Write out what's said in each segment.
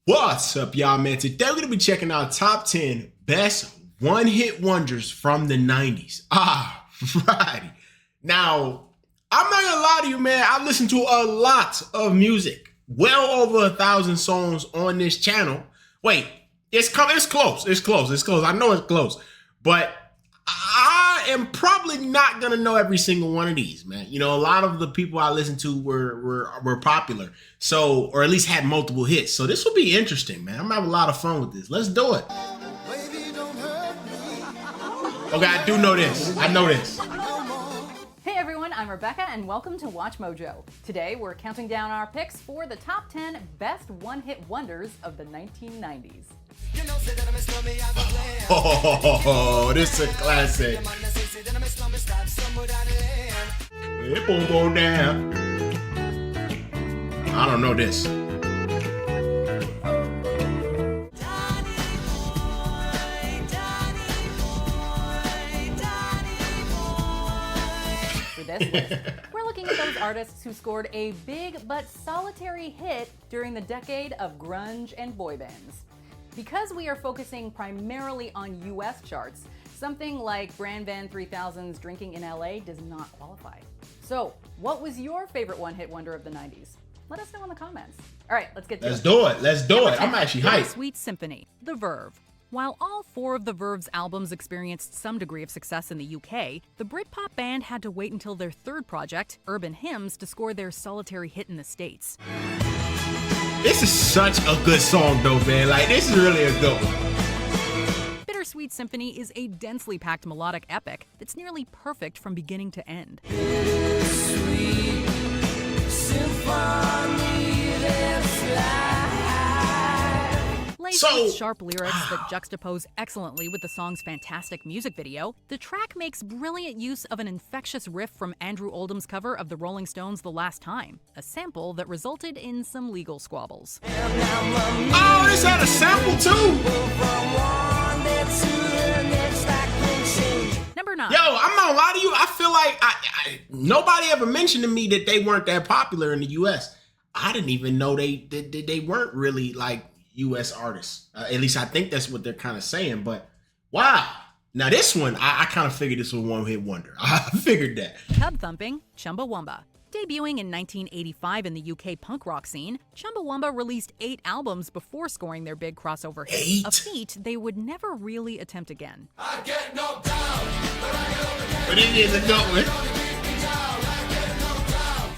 What's up, y'all, man? Today we're going to be checking out top 10 best one-hit wonders from the 90s. Right. Now, I'm not going to lie to you, man. I listened to a lot of music. Well over 1,000 songs on this channel. Wait, it's close. I know it's close. But I am probably not going to know every single one of these, man. You know, a lot of the people I listened to were popular. So, or at least had multiple hits. So this will be interesting, man. I'm going to have a lot of fun with this. Let's do it. Okay, I do know this. I know this. Hey everyone, I'm Rebecca and welcome to Watch Mojo. Today we're counting down our picks for the top 10 best one-hit wonders of the 1990s. Oh, this is a classic. It won't go down. I don't know this. For this list, we're looking at those artists who scored a big but solitary hit during the decade of grunge and boy bands. Because we are focusing primarily on US charts, something like Bran Van 3000's Drinking in LA does not qualify. So, what was your favorite one-hit wonder of the 90s? Let us know in the comments. All right, let's get to it. Let's do it. I'm actually hyped. Sweet Symphony, The Verve. While all four of The Verve's albums experienced some degree of success in the UK, the Britpop band had to wait until their third project, Urban Hymns, to score their solitary hit in the States. This is such a good song, though, man. Like, this is really a good one. Bittersweet Symphony is a densely packed melodic epic that's nearly perfect from beginning to end. Laced with sharp lyrics that juxtapose excellently with the song's fantastic music video, the track makes brilliant use of an infectious riff from Andrew Oldham's cover of the Rolling Stones' The Last Time, a sample that resulted in some legal squabbles. Oh, this had a sample too! Number 9. Yo, I'm not gonna lie to you. I feel like nobody ever mentioned to me that they weren't that popular in the US. I didn't even know they weren't really like US artists. At least I think that's what they're kind of saying. But wow. Now this one, I kind of figured this was one hit wonder. I figured that. Tub Thumping, Chumbawamba. Debuting in 1985 in the UK punk rock scene, Chumbawamba released 8 albums before scoring their big crossover hit, 8? a feat they would never really attempt again. I get knocked down, but it is a good one.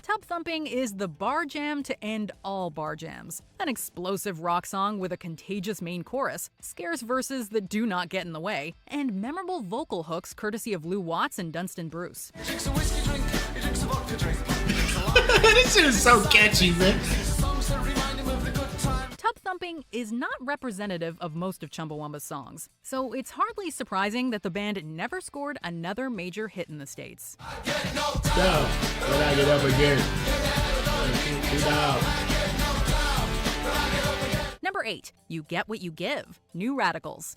Tub Thumping is the bar jam to end all bar jams. An explosive rock song with a contagious main chorus, scarce verses that do not get in the way, and memorable vocal hooks courtesy of Lou Watts and Dunstan Bruce. This shit is so catchy, man. Tub Thumping is not representative of most of Chumbawamba's songs, so it's hardly surprising that the band never scored another major hit in the States. Down, when I get up again. Down. Number 8. You Get What You Give, New Radicals.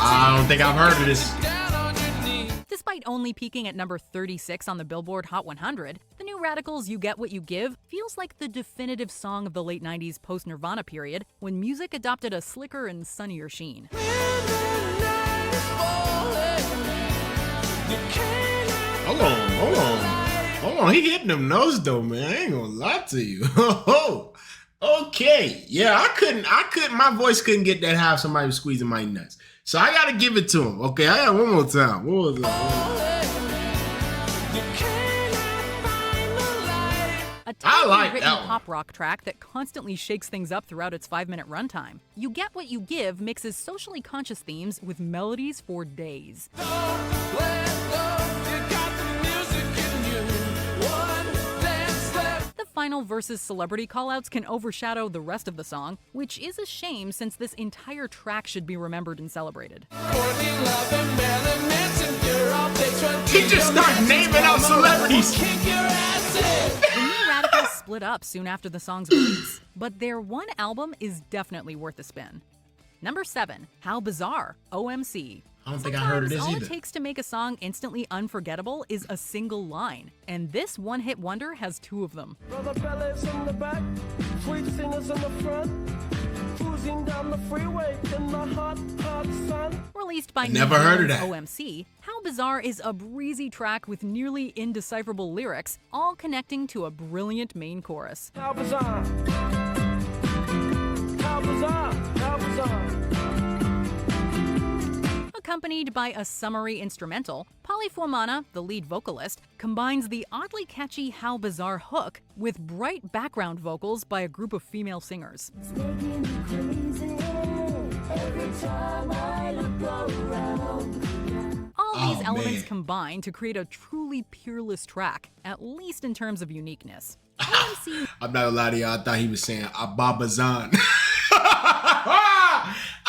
I don't think I've heard of this. Despite only peaking at number 36 on the Billboard Hot 100, the New Radicals' You Get What You Give feels like the definitive song of the late 90s post-Nirvana period, when music adopted a slicker and sunnier sheen. Hold on. He hitting them notes though, man. I ain't gonna lie to you. Okay. Yeah, I couldn't, my voice couldn't get that high if somebody was squeezing my nuts. So I gotta give it to him. Okay, I got one more time. What was it? A tightly written that one. pop rock track that constantly shakes things up throughout its 5-minute runtime. You Get What You Give mixes socially conscious themes with melodies for days. The final verse's celebrity callouts can overshadow the rest of the song, which is a shame since this entire track should be remembered and celebrated. He just started naming out celebrities. The New Radicals split up soon after the song's release, but their one album is definitely worth a spin. Number 7. How Bizarre, OMC. I don't think I heard of this all either. It takes to make a song instantly unforgettable is a single line, and this one-hit wonder has 2 of them. Brother fellas in the back, sweet singers in the front, cruising down the freeway in the hot, hot sun. Released by Never heard of that. OMC, How Bizarre is a breezy track with nearly indecipherable lyrics, all connecting to a brilliant main chorus. How bizarre. How bizarre. How bizarre. Accompanied by a summary instrumental, Polyformana, the lead vocalist, combines the oddly catchy How Bizarre hook with bright background vocals by a group of female singers. It's making me crazy every time I look around. All these elements man. combine to create a truly peerless track, at least in terms of uniqueness. OMC I'm not gonna lie to y'all. I thought he was saying Ababazan.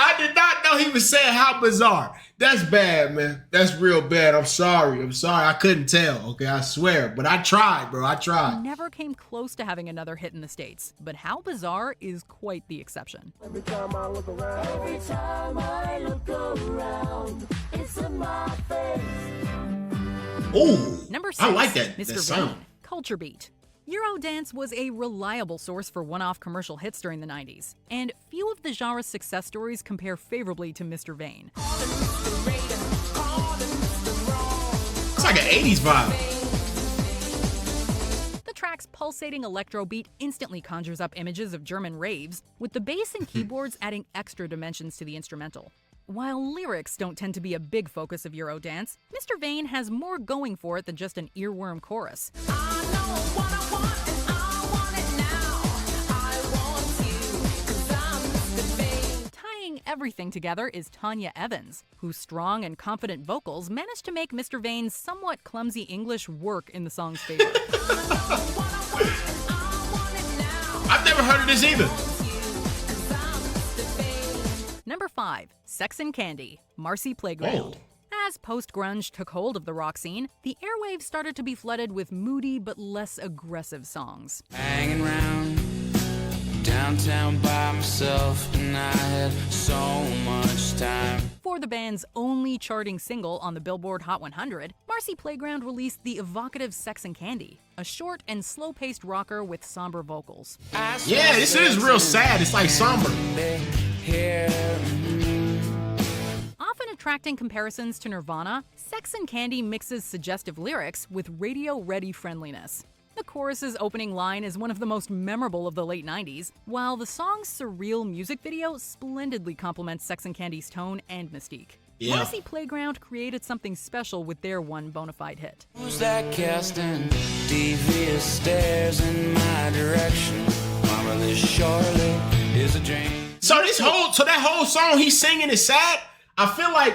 I did not know he was saying How Bizarre. That's bad, man. That's real bad. I'm sorry. I couldn't tell. Okay, I swear. But I tried, bro. I tried. never came close to having another hit in the States, but How Bizarre is quite the exception. Every time I look around. Every time I look around, it's in my face. Ooh, Number 6, I like that. Mr. That sound. Vane, Culture Beat. Eurodance was a reliable source for one-off commercial hits during the 90s, and few of the genre's success stories compare favorably to Mr. Vane. It's like an 80s vibe. The track's pulsating electro beat instantly conjures up images of German raves, with the bass and keyboards adding extra dimensions to the instrumental. While lyrics don't tend to be a big focus of Eurodance, Mr. Vane has more going for it than just an earworm chorus. Tying everything together is Tanya Evans, whose strong and confident vocals managed to make Mr. Vane's somewhat clumsy English work in the song's favor. I've never heard of this either. Number 5, Sex and Candy, Marcy Playground. As post-grunge took hold of the rock scene, the airwaves started to be flooded with moody but less aggressive songs. Hanging round downtown by myself, and I had so much time. For the band's only charting single on the Billboard Hot 100, Marcy Playground released the evocative Sex and Candy, a short and slow-paced rocker with somber vocals. Yeah, this is real sad. It's like somber. Often attracting comparisons to Nirvana, Sex and Candy mixes suggestive lyrics with radio-ready friendliness. The chorus's opening line is one of the most memorable of the late 90s, while the song's surreal music video splendidly complements Sex and Candy's tone and mystique. Yeah. Marcy Playground created something special with their one bona fide hit. Who's that casting devious stares in my direction? Mama, this surely is a dream. So that whole song he's singing is sad. I feel like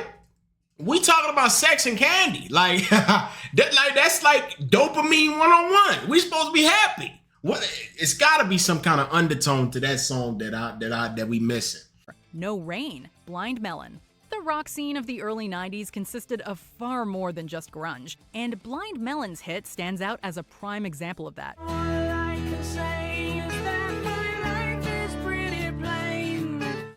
we talking about sex and candy. Like that's like dopamine 101. We supposed to be happy. What? It's got to be some kind of undertone to that song that we missing. No Rain, Blind Melon. The rock scene of the early 90s consisted of far more than just grunge, and Blind Melon's hit stands out as a prime example of that.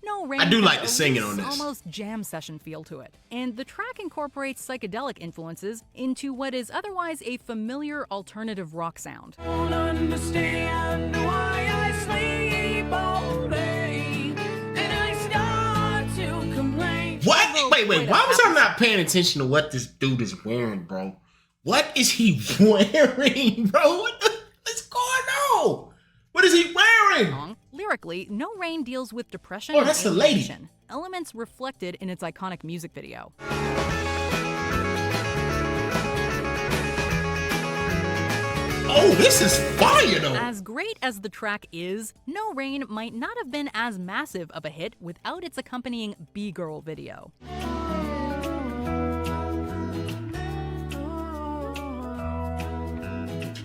No Rain I do like has the singing a on this. almost jam session feel to it, and the track incorporates psychedelic influences into what is otherwise a familiar alternative rock sound. Don't understand why I sleep all day, and I start to complain. What? Wait. Why was I not paying attention to what this dude is wearing, bro? What is he wearing, bro? What's going on? What is he wearing? Lyrically, No Rain deals with depression Oh, and that's the lady. alienation, elements reflected in its iconic music video. Oh, this is fire, though. As great as the track is, No Rain might not have been as massive of a hit without its accompanying B-Girl video.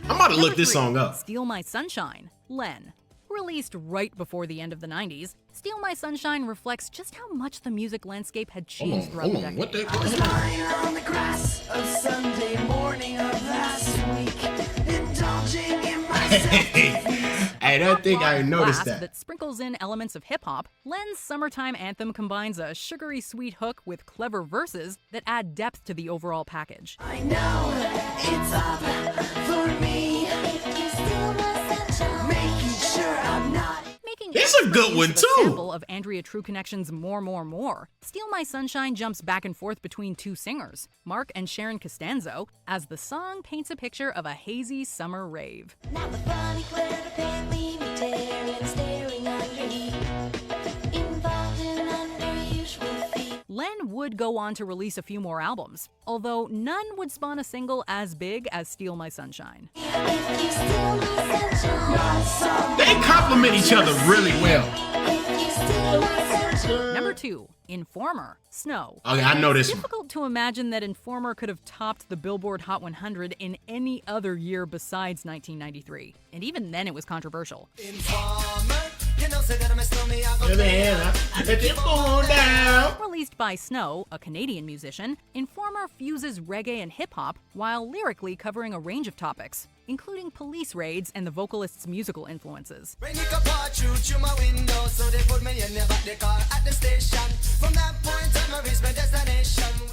I'm about to look Number this 3, song up. Steal My Sunshine, Len. Released right before the end of the 90s, Steal My Sunshine reflects just how much the music landscape had changed throughout the decade. What the? Lying on the grass of Sunday morning of last week, indulging in myself. Hey, I don't think I Pop-rock noticed blast that. sprinkles in elements of hip-hop, Len's summertime anthem combines a sugary sweet hook with clever verses that add depth to the overall package. I know it's up for me. You steal my sunshine. Making sure I'm not. It's a good one, too. Sample of Andrea True Connection's More, More, More. Steal My Sunshine jumps back and forth between two singers, Mark and Sharon Costanzo, as the song paints a picture of a hazy summer rave. Now the funny clear can't leave me tearing, staring underneath. Involved in unusual feet. Len would go on to release a few more albums, although none would spawn a single as big as Steal My Sunshine. If you steal my sunshine, They complement each other really well. if you steal my sunshine. Number 2, Informer, Snow. Okay, I know this one. Difficult to imagine that Informer could have topped the Billboard Hot 100 in any other year besides 1993, and even then it was controversial. Released by Snow, a Canadian musician, Informer fuses reggae and hip-hop while lyrically covering a range of topics, including police raids and the vocalist's musical influences.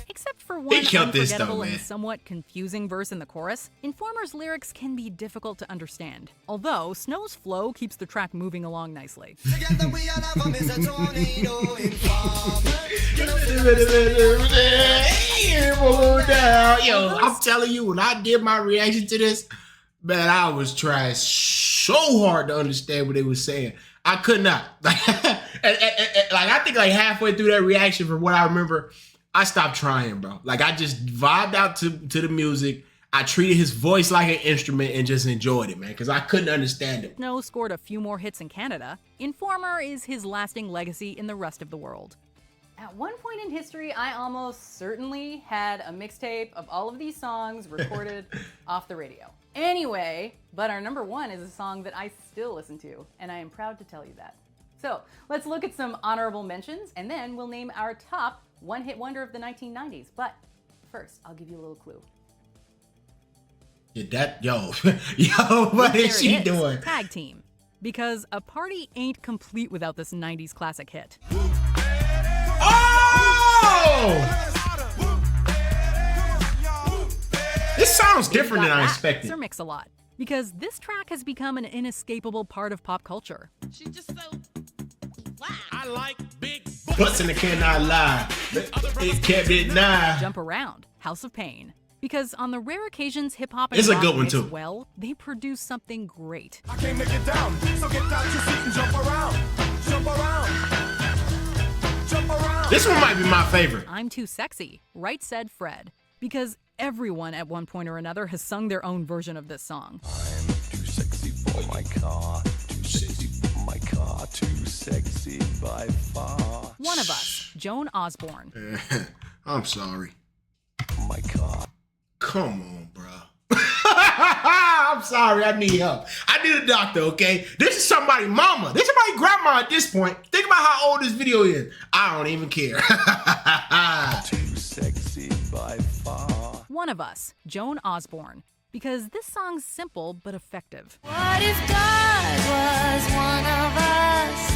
Except for one killed this, though, unforgettable man. and somewhat confusing verse in the chorus, Informer's lyrics can be difficult to understand, although Snow's flow keeps the track moving along nicely. Yo, I'm telling you, when I did my reaction to this, man, I was trying so hard to understand what they were saying. I could not. Like, I think like halfway through that reaction, from what I remember, I stopped trying, bro. Like, I just vibed out to the music. I treated his voice like an instrument and just enjoyed it, man, because I couldn't understand it. Snow scored a few more hits in Canada. Informer is his lasting legacy in the rest of the world. At one point in history, I almost certainly had a mixtape of all of these songs recorded off the radio. Anyway, but our number 1 is a song that I still listen to, and I am proud to tell you that. So let's look at some honorable mentions, and then we'll name our top one-hit wonder of the 1990s. But first, I'll give you a little clue. Yeah, what There is she it is, doing? Tag Team. Because a party ain't complete without this 90s classic hit. Oh! This sounds different than I expected. Sir Mix-a-Lot. Because this track has become an inescapable part of pop culture. She's just so loud. I like big Butts in the cannot lie. It can't be denied. Jump Around, House of Pain. Because on the rare occasions hip-hop and It's a rock good one, mix too. well, they produce something great. I came to get down, so get down your seat and jump around. Jump around. Jump around. This one might be my favorite. I'm Too Sexy, Right Said Fred. Because everyone at one point or another has sung their own version of this song. I'm too sexy for my car. Too sexy for my car. Too sexy by far. One of Us, Joan Osborne. I'm sorry. My car. Come on, bro. I'm sorry. I need help. I need a doctor, okay? This is somebody's mama. This is somebody's grandma at this point. Think about how old this video is. I don't even care. Too sexy by far. One of Us, Joan Osborne. Because this song's simple but effective. What if God was one of us?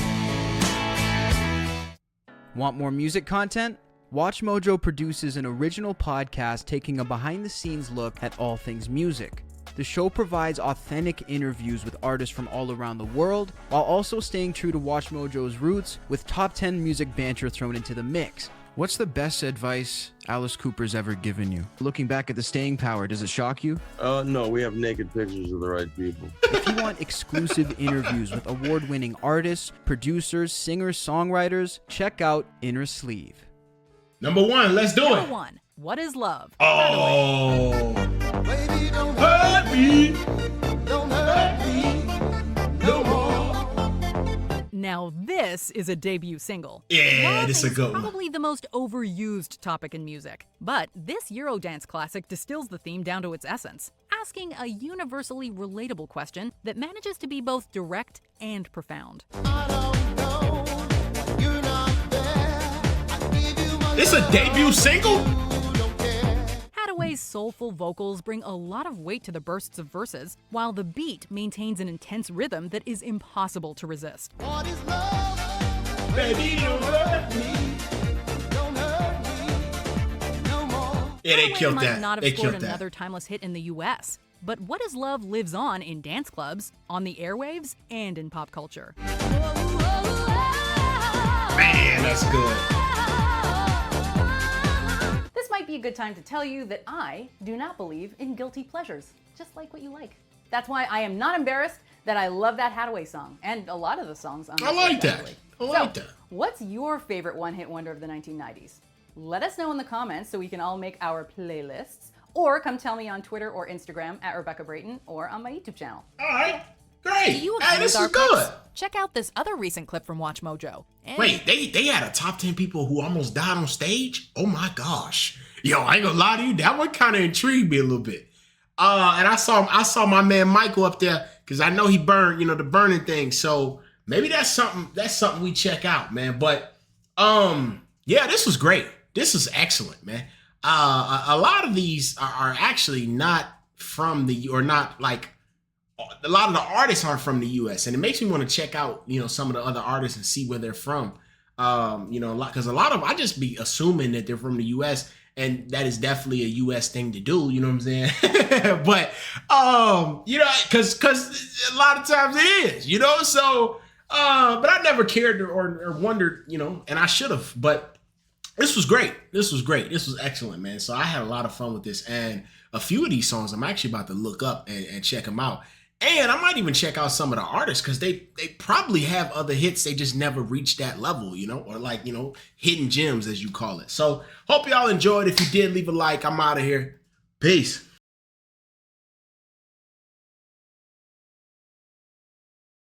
Want more music content? Watch Mojo produces an original podcast taking a behind-the-scenes look at all things music. The show provides authentic interviews with artists from all around the world, while also staying true to Watch Mojo's roots with top 10 music banter thrown into the mix. What's the best advice Alice Cooper's ever given you? Looking back at the staying power, does it shock you? No, we have naked pictures of the right people. If you want exclusive interviews with award-winning artists, producers, singers, songwriters, check out Inner Sleeve. Number 1, let's do Number it. 1, What is Love? Oh. Baby, don't Hurt me. don't hurt me no more. Now this is a debut single. Yeah, Love this is a good one. probably the most overused topic in music. But this Eurodance classic distills the theme down to its essence, asking a universally relatable question that manages to be both direct and profound. It's a debut single? How Hadaway's soulful vocals bring a lot of weight to the bursts of verses, while the beat maintains an intense rhythm that is impossible to resist. Baby, don't hurt me. Yeah, they Hadaway killed might that. not have They scored killed that. another timeless hit in the US, but What Is Love lives on in dance clubs, on the airwaves, and in pop culture. Man, that's good. This might be a good time to tell you that I do not believe in guilty pleasures. Just like what you like. That's why I am not embarrassed that I love that Hadaway song, and a lot of the songs on this I like list, that. actually. I like that. What's your favorite one-hit wonder of the 1990s? Let us know in the comments so we can all make our playlists, or come tell me on Twitter or Instagram at Rebecca Brayton or on my YouTube channel. All right, great. Do you Hey, agree this with our is good. picks? Check out this other recent clip from Watch Mojo. And Wait, they had a top 10 people who almost died on stage? Oh my gosh. Yo, I ain't gonna lie to you, that one kind of intrigued me a little bit. And I saw my man Michael up there because I know he burned, the burning thing. So maybe that's something we check out, man. But yeah, this was great. This is excellent, man. A lot of these are actually not from a lot of the artists aren't from the US, and it makes me want to check out, some of the other artists and see where they're from. Because a lot of I just be assuming that they're from the US, and that is definitely a US thing to do, you know what I'm saying? But because a lot of times it is, so but I never cared or wondered, and I should have, but this was great. This was excellent, man. So I had a lot of fun with this, and a few of these songs I'm actually about to look up and check them out. And I might even check out some of the artists because they probably have other hits. They just never reached that level, or hidden gems, as you call it. So hope y'all enjoyed. If you did, leave a like. I'm out of here. Peace.